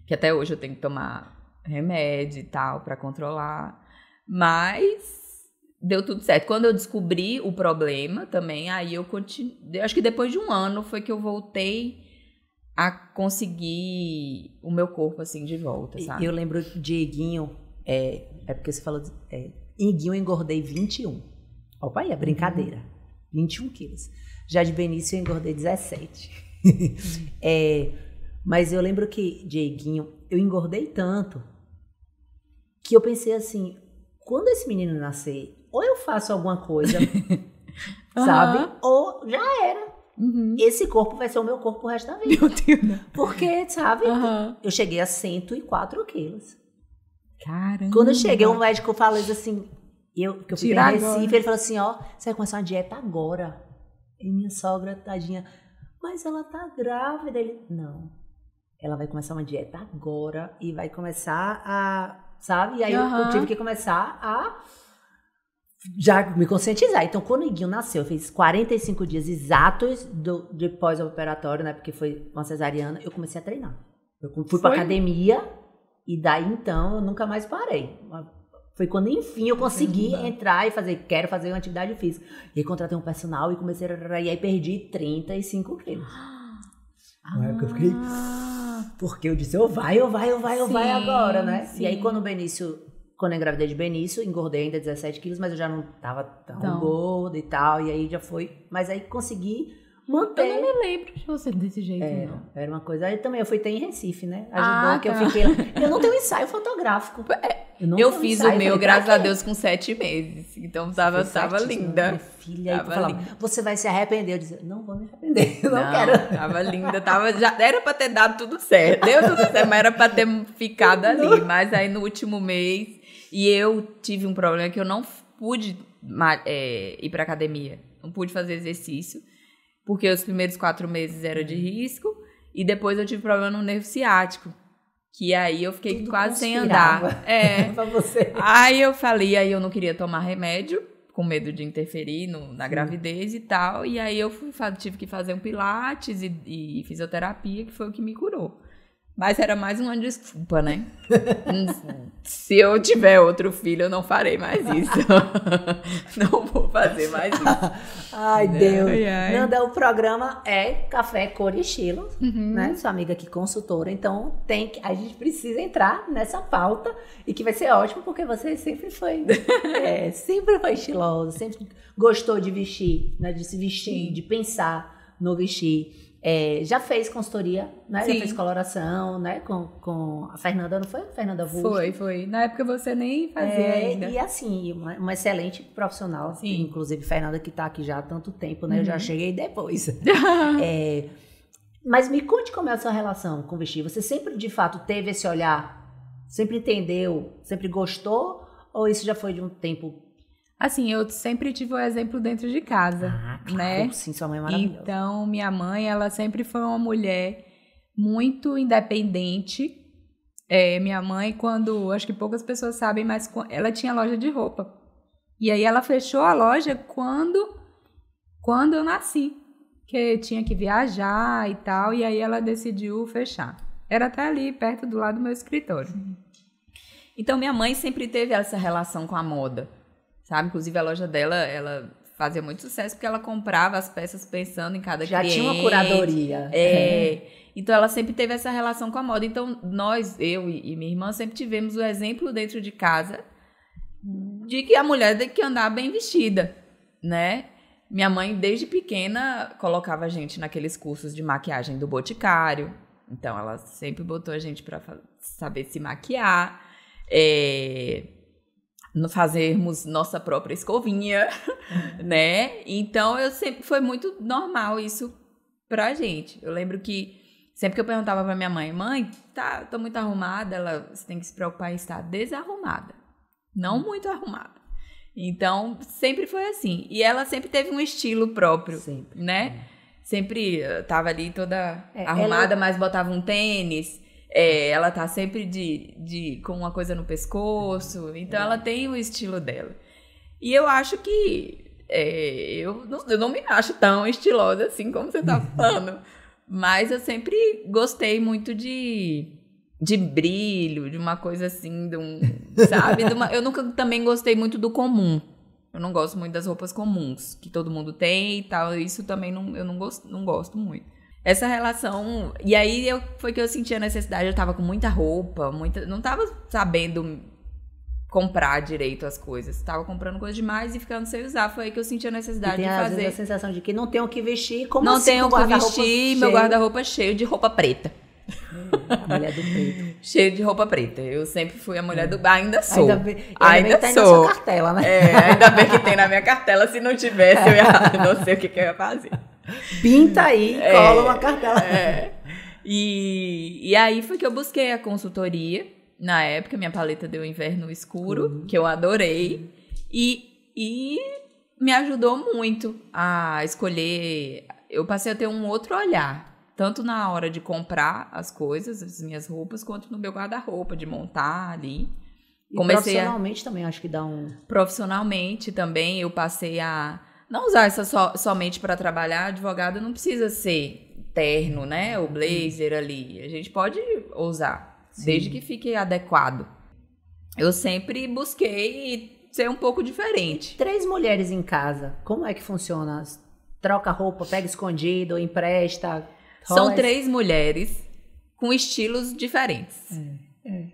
que até hoje eu tenho que tomar remédio e tal pra controlar. Mas deu tudo certo. Quando eu descobri o problema também, aí eu continuei. Acho que depois de um ano foi que eu voltei a conseguir o meu corpo assim de volta, sabe? Eu lembro de Iguinho, porque você falou, Iguinho eu engordei 21. Opa aí, é brincadeira. 21 quilos. Já de Benício eu engordei 17. Mas eu lembro que de Iguinho eu engordei tanto que eu pensei assim, quando esse menino nascer, ou eu faço alguma coisa, sabe? Ou já era. Esse corpo vai ser o meu corpo pro resto da vida. Meu Deus. Porque, sabe? Eu cheguei a 104 quilos. Caramba. Quando eu cheguei, o médico falou assim, que eu fiquei em Recife, agora. ele falou assim, ó, você vai começar uma dieta agora. E minha sogra, tadinha, mas ela tá grávida. Ele, não, ela vai começar uma dieta agora e vai começar a, sabe? E aí eu tive que começar a já me conscientizar. Então, quando o Iguinho nasceu, eu fiz 45 dias exatos de pós-operatório, né? Porque foi uma cesariana, eu comecei a treinar. Eu fui pra academia e daí, então, eu nunca mais parei. Foi quando, enfim, eu consegui entrar e quero fazer uma atividade física. E aí, contratei um personal e comecei e aí perdi 35 quilos. Eu fiquei... Porque eu disse, eu vai agora, né? Sim. E aí, quando eu engravidei de Benício, engordei ainda 17 quilos, mas eu já não tava tão gorda e tal, e aí já foi... Mas aí consegui manter... Eu não me lembro de você desse jeito, não. Era uma coisa... Aí também eu fui ter em Recife, né? Ajudou que eu fiquei lá. Eu não tenho ensaio fotográfico. Eu fiz o meu, graças a Deus, com 7 meses. Então tava linda. Minha filha, aí falava, você vai se arrepender. Eu dizia, não vou me arrepender, não quero. Tava linda, já era pra ter dado tudo certo. Deu tudo certo, mas era pra ter ficado ali. Mas aí no último mês... E eu tive um problema que eu não pude ir pra academia. Não pude fazer exercício. Porque os primeiros 4 meses era de risco. E depois eu tive problema no nervo ciático. Que aí eu fiquei tudo quase sem andar. Pra você. Aí eu falei, aí eu não queria tomar remédio, com medo de interferir na gravidez e tal. E aí eu tive que fazer um pilates e fisioterapia, que foi o que me curou. Mas era mais uma desculpa, né? Se eu tiver outro filho, eu não farei mais isso. Não vou fazer mais isso. Ai, Deus. Nanda, o programa é Café Cor e Estilo, né? Sua amiga aqui, consultora. Então, a gente precisa entrar nessa pauta e que vai ser ótimo, porque você sempre foi estilosa, sempre gostou de vestir, né? De se vestir, de pensar no vestir. Já fez consultoria, né? Sim. Já fez coloração, né? Com a Fernanda, não foi? Fernanda Vulto. Foi. Na época você nem fazia ainda. E assim, uma excelente profissional. Sim. Inclusive, Fernanda, que tá aqui já há tanto tempo, né? Eu já cheguei depois. Mas me conte como é a sua relação com vestir. Você sempre, de fato, teve esse olhar? Sempre entendeu? Sempre gostou? Ou isso já foi de um tempo... Assim, eu sempre tive o exemplo dentro de casa, claro, né? Sim, sua mãe é maravilhosa. Então, minha mãe, ela sempre foi uma mulher muito independente. Minha mãe, acho que poucas pessoas sabem, mas ela tinha loja de roupa. E aí ela fechou a loja quando quando eu nasci, que tinha que viajar e tal, e aí ela decidiu fechar. Era até ali, perto do lado do meu escritório. Então, minha mãe sempre teve essa relação com a moda, sabe? Inclusive, a loja dela, ela fazia muito sucesso porque ela comprava as peças pensando em cada cliente. Já tinha uma curadoria. Então, ela sempre teve essa relação com a moda. Então, eu e minha irmã, sempre tivemos o exemplo dentro de casa de que a mulher tem que andar bem vestida, né? Minha mãe, desde pequena, colocava a gente naqueles cursos de maquiagem do Boticário. Então, ela sempre botou a gente para saber se maquiar, fazermos nossa própria escovinha, né? Então, foi muito normal isso pra gente. Eu lembro que sempre que eu perguntava pra minha mãe, tô muito arrumada, você tem que se preocupar em estar desarrumada, não muito arrumada. Então, sempre foi assim. E ela sempre teve um estilo próprio, sempre, né? Sempre tava ali toda arrumada, mas botava um tênis. Ela tá sempre com uma coisa no pescoço. Então, ela tem o estilo dela. E eu acho que... eu não me acho tão estilosa assim como você tá falando. Mas eu sempre gostei muito de brilho, de uma coisa assim, sabe? Eu nunca também gostei muito do comum. Eu não gosto muito das roupas comuns, que todo mundo tem e tal. Isso também eu não gosto muito. Essa relação... E aí foi que eu senti a necessidade. Eu tava com muita roupa, não tava sabendo comprar direito as coisas. Tava comprando coisa demais e ficando sem usar. Foi aí que eu senti a necessidade de fazer. Às vezes a sensação de que não tenho o que vestir. Como não assim, tenho o que vestir, meu guarda-roupa cheio de roupa preta. A mulher do preto. Cheio de roupa preta. Eu sempre fui a mulher do... Ainda sou. Ainda bem que tá na sua cartela, né? Ainda bem que tem na minha cartela. Se não tivesse, eu não sei o que eu ia fazer. Pinta aí, cola uma cartela. E aí foi que eu busquei a consultoria. Na época, minha paleta deu Inverno Escuro, que eu adorei. E me ajudou muito a escolher... Eu passei a ter um outro olhar. Tanto na hora de comprar as coisas, as minhas roupas, quanto no meu guarda-roupa, de montar ali. E profissionalmente também, acho que dá um... Profissionalmente também, eu passei a não usar essa somente para trabalhar. Advogado não precisa ser terno, né? O blazer ali. A gente pode usar, desde que fique adequado. Eu sempre busquei ser um pouco diferente. 3 mulheres em casa, como é que funciona? Troca roupa, pega escondido, empresta... São 3 mulheres com estilos diferentes,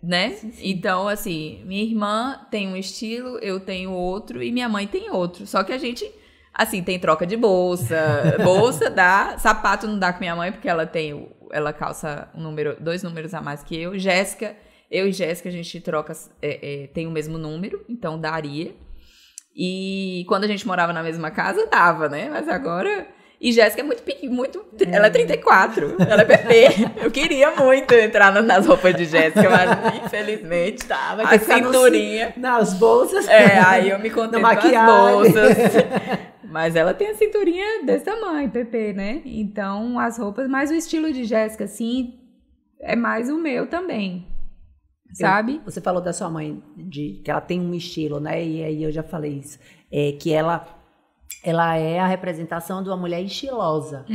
né? Sim. Então, assim, minha irmã tem um estilo, eu tenho outro e minha mãe tem outro. Só que a gente, assim, tem troca de bolsa. Bolsa dá, sapato não dá com minha mãe porque ela calça 2 números a mais que eu. Eu e Jéssica, a gente troca, tem o mesmo número, então daria. E quando a gente morava na mesma casa, dava, né? Mas agora... E Jéssica é muito... Ela é 34, ela é PP. Eu queria muito entrar nas roupas de Jéssica, mas infelizmente vai a cinturinha... Nas bolsas. Aí eu me contei com as bolsas. Mas ela tem a cinturinha desse tamanho, PP, né? Então, as roupas... Mas o estilo de Jéssica, assim, é mais o meu também, sabe? Você falou da sua mãe, que ela tem um estilo, né? E aí eu já falei isso. Que ela é a representação de uma mulher estilosa,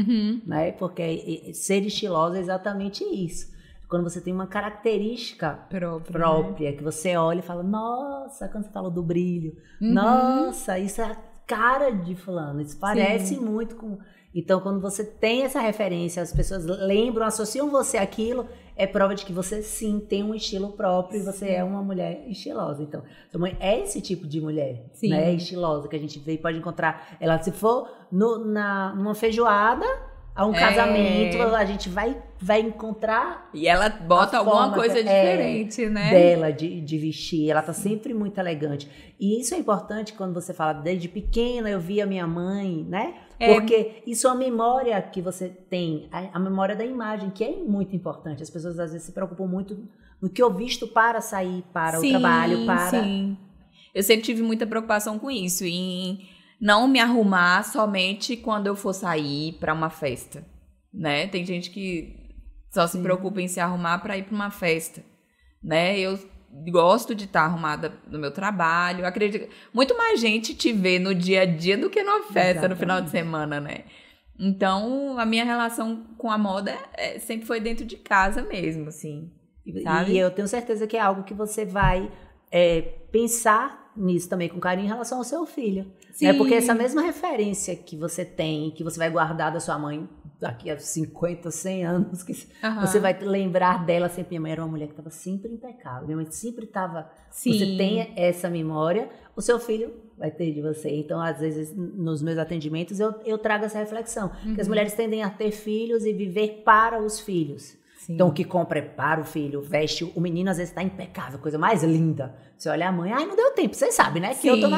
né? Porque ser estilosa é exatamente isso. Quando você tem uma característica própria, né? Que você olha e fala, nossa, quando você fala do brilho, nossa, isso é a cara de fulano, isso parece muito com... Então, quando você tem essa referência, as pessoas lembram, associam você àquilo, é prova de que você, sim, tem um estilo próprio e você é uma mulher estilosa. Então, sua mãe é esse tipo de mulher, né, estilosa, que a gente vê e pode encontrar. Ela, se for numa feijoada, a um casamento, a gente vai encontrar... E ela bota alguma coisa diferente, né? Dela, de vestir. Ela tá sempre muito elegante. E isso é importante quando você fala, desde pequena eu via minha mãe, né? Porque isso é uma memória que você tem, a memória da imagem, que é muito importante. As pessoas às vezes se preocupam muito no que eu visto para sair, para o trabalho, para... Sim. Eu sempre tive muita preocupação com isso, em não me arrumar somente quando eu for sair para uma festa, né? Tem gente que só se preocupa em se arrumar para ir para uma festa, né? Eu gosto de estar arrumada no meu trabalho. Acredito muito mais gente te vê no dia a dia do que numa festa no final de semana, né? Então, a minha relação com a moda sempre foi dentro de casa mesmo, assim, sabe? E eu tenho certeza que é algo que você vai pensar nisso também com carinho em relação ao seu filho. Sim. Né? Porque essa mesma referência que você tem, que você vai guardar da sua mãe daqui a 50, 100 anos, que você vai lembrar dela sempre. Minha mãe era uma mulher que estava sempre impecável. Minha mãe sempre estava... Você tem essa memória, o seu filho vai ter de você. Então, às vezes, nos meus atendimentos, eu trago essa reflexão. Que as mulheres tendem a ter filhos e viver para os filhos. Sim. Então, o que compra é para o filho, veste. O menino, às vezes, está impecável, coisa mais linda. Você olha a mãe, não deu tempo. Você sabe, né? Que Sim. eu tô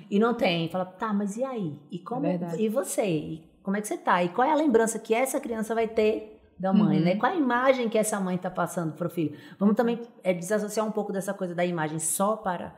E não tem. Fala, tá, mas e aí? E como? E você? E como é que você tá? E qual é a lembrança que essa criança vai ter da mãe, né? Qual é a imagem que essa mãe tá passando pro filho? Vamos também desassociar um pouco dessa coisa da imagem só para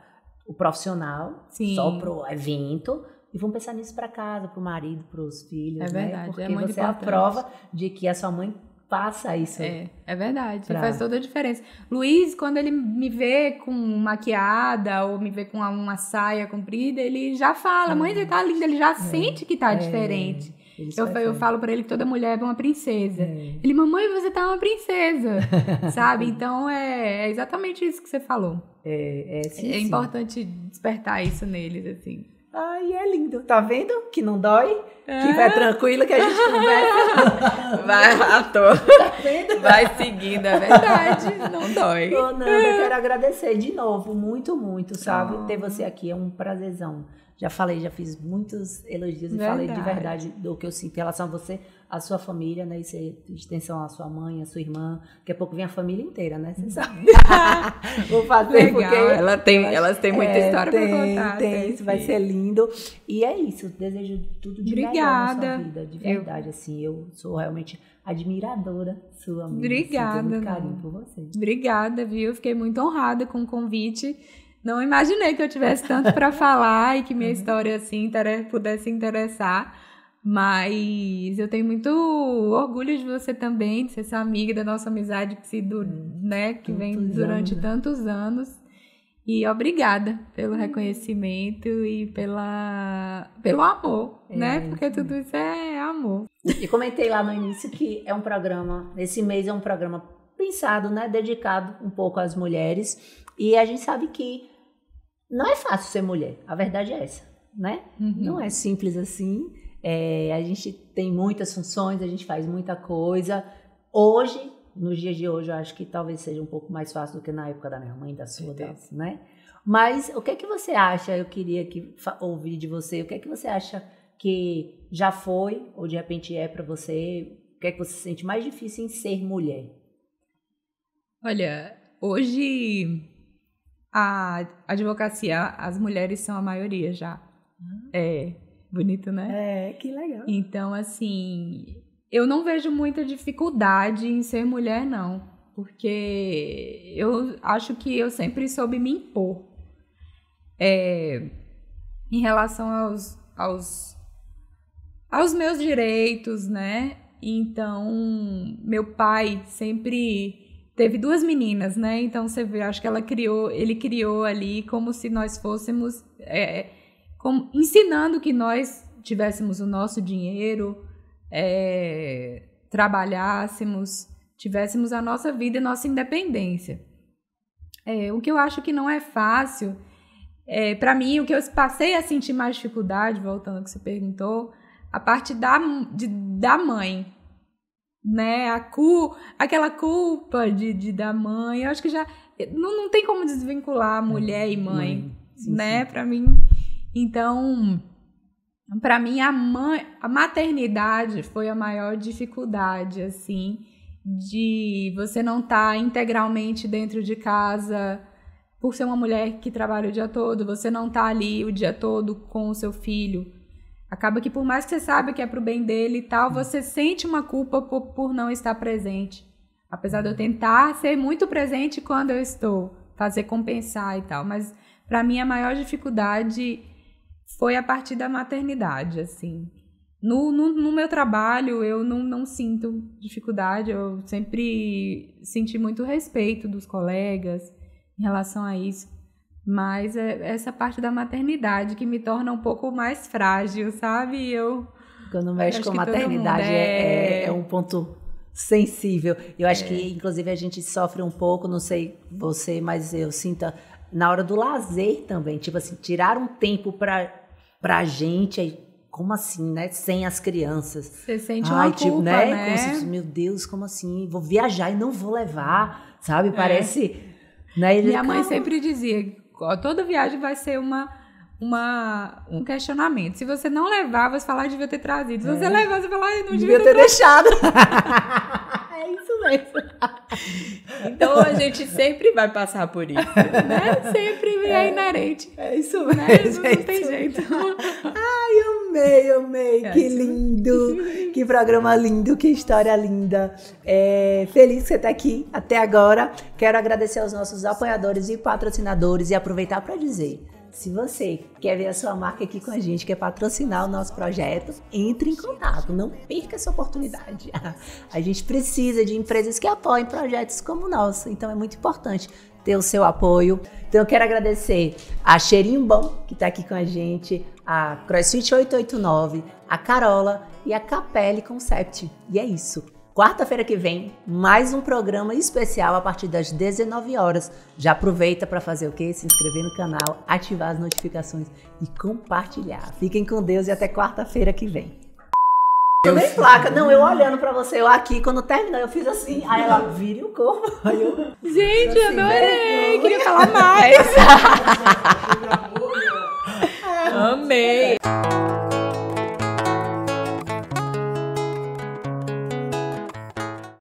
o profissional, só pro evento. E vamos pensar nisso para casa, pro marido, pros filhos, É verdade, né? Porque muito você é a importante. prova de que a sua mãe passa isso. É verdade, faz toda a diferença. Luiz, quando ele me vê com maquiada ou me vê com uma saia comprida, ele já fala, mãe, você tá linda, ele já sente que tá diferente. Eu falo pra ele que toda mulher é uma princesa. Ele, mamãe, você tá uma princesa, sabe? Então, é exatamente isso que você falou. Sim, importante despertar isso neles, assim. Ai, é lindo. Tá vendo? Que não dói. Que vai tranquilo, que a gente conversa. Vai, ator. Tá vendo? Vai seguindo, é verdade. Não dói. Ô, Nanda, eu quero agradecer de novo, muito, muito, sabe? Ter você aqui é um prazerzão. Já falei, já fiz muitos elogios e falei de verdade do que eu sinto em relação a você, a sua família, né? Isso é extensão à sua mãe, à sua irmã. Daqui a pouco vem a família inteira, né? Você sabe. Vou fazer porque... Elas têm muita história pra contar. Isso vai ser lindo. E é isso. Desejo tudo de melhor na sua vida. De verdade, assim. Eu sou realmente admiradora sua, amiga. Obrigada. Sinto muito carinho por você. Obrigada, viu? Fiquei muito honrada com o convite. Não imaginei que eu tivesse tanto para falar e que minha história assim pudesse interessar, mas eu tenho muito orgulho de você também, de ser essa amiga da nossa amizade que vem durante tantos anos. E obrigada pelo reconhecimento e pelo amor, né? Porque tudo isso é amor. E comentei lá no início que é um programa, esse mês é um programa pensado, né? Dedicado um pouco às mulheres. E a gente sabe que não é fácil ser mulher, a verdade é essa, né? Não é simples assim, a gente tem muitas funções, a gente faz muita coisa. Hoje, nos dias de hoje, eu acho que talvez seja um pouco mais fácil do que na época da minha mãe, da sua, né? Mas o que é que você acha, eu queria ouvir de você, o que é que você acha que já foi, ou de repente é para você, o que é que você sente mais difícil em ser mulher? Olha, hoje a advocacia, as mulheres são a maioria já. É bonito, né? Que legal. Então, assim, eu não vejo muita dificuldade em ser mulher, não. Porque eu acho que eu sempre soube me impor. Em relação aos meus direitos, né? Então, meu pai sempre teve 2 meninas, né? Então, você vê, acho que ele criou ali como se nós fôssemos, ensinando que nós tivéssemos o nosso dinheiro, trabalhássemos, tivéssemos a nossa vida e nossa independência. O que eu acho que não é fácil, para mim, o que eu passei a sentir mais dificuldade, voltando ao que você perguntou, a parte da mãe, né? Aquela culpa da mãe, eu acho que já não tem como desvincular mulher e mãe, né? Para mim, então, para mim a maternidade foi a maior dificuldade, assim, de você não estar integralmente dentro de casa, por ser uma mulher que trabalha o dia todo, você não tá ali o dia todo com o seu filho. Acaba que por mais que você saiba que é pro bem dele e tal, você sente uma culpa por não estar presente. Apesar de eu tentar ser muito presente quando eu estou, fazer compensar e tal. Mas para mim a maior dificuldade foi a partir da maternidade, assim. No meu trabalho eu não sinto dificuldade, eu sempre senti muito respeito dos colegas em relação a isso. Mas é essa parte da maternidade que me torna um pouco mais frágil, sabe? Quando mexe com maternidade é um ponto sensível. Eu acho que, inclusive, a gente sofre um pouco, não sei você, mas eu sinto na hora do lazer também. Tipo assim, tirar um tempo pra gente, aí, como assim, né? Sem as crianças. Você sente uma culpa, né? Como se, meu Deus, como assim? Vou viajar e não vou levar, sabe? Parece... Né? Minha mãe sempre dizia, toda viagem vai ser um questionamento. Se você não levar, você fala, devia ter trazido. Se você levar, você fala, não devia ter deixado. É isso mesmo. Então a gente sempre vai passar por isso, né? Sempre é inerente. É isso mesmo. Né? Não tem jeito. Ai, amei. Que lindo. Que programa lindo, que história linda. Feliz que você está aqui até agora. Quero agradecer aos nossos apoiadores e patrocinadores e aproveitar para dizer, se você quer ver a sua marca aqui com a gente, quer patrocinar o nosso projeto, entre em contato, não perca essa oportunidade. A gente precisa de empresas que apoiem projetos como o nosso, então é muito importante ter o seu apoio. Então eu quero agradecer a Cheirinho Bom, que está aqui com a gente, a CrossFit 889, a Carola e a Capelli Concept. E é isso. Quarta-feira que vem, mais um programa especial a partir das 19 horas. Já aproveita para fazer o quê? Se inscrever no canal, ativar as notificações e compartilhar. Fiquem com Deus e até quarta-feira que vem. Eu nem placa, não, eu olhando pra você, eu aqui, quando terminou, eu fiz assim, aí ela vira o corpo, aí eu... Gente, assim, adorei, queria falar mais. Amei.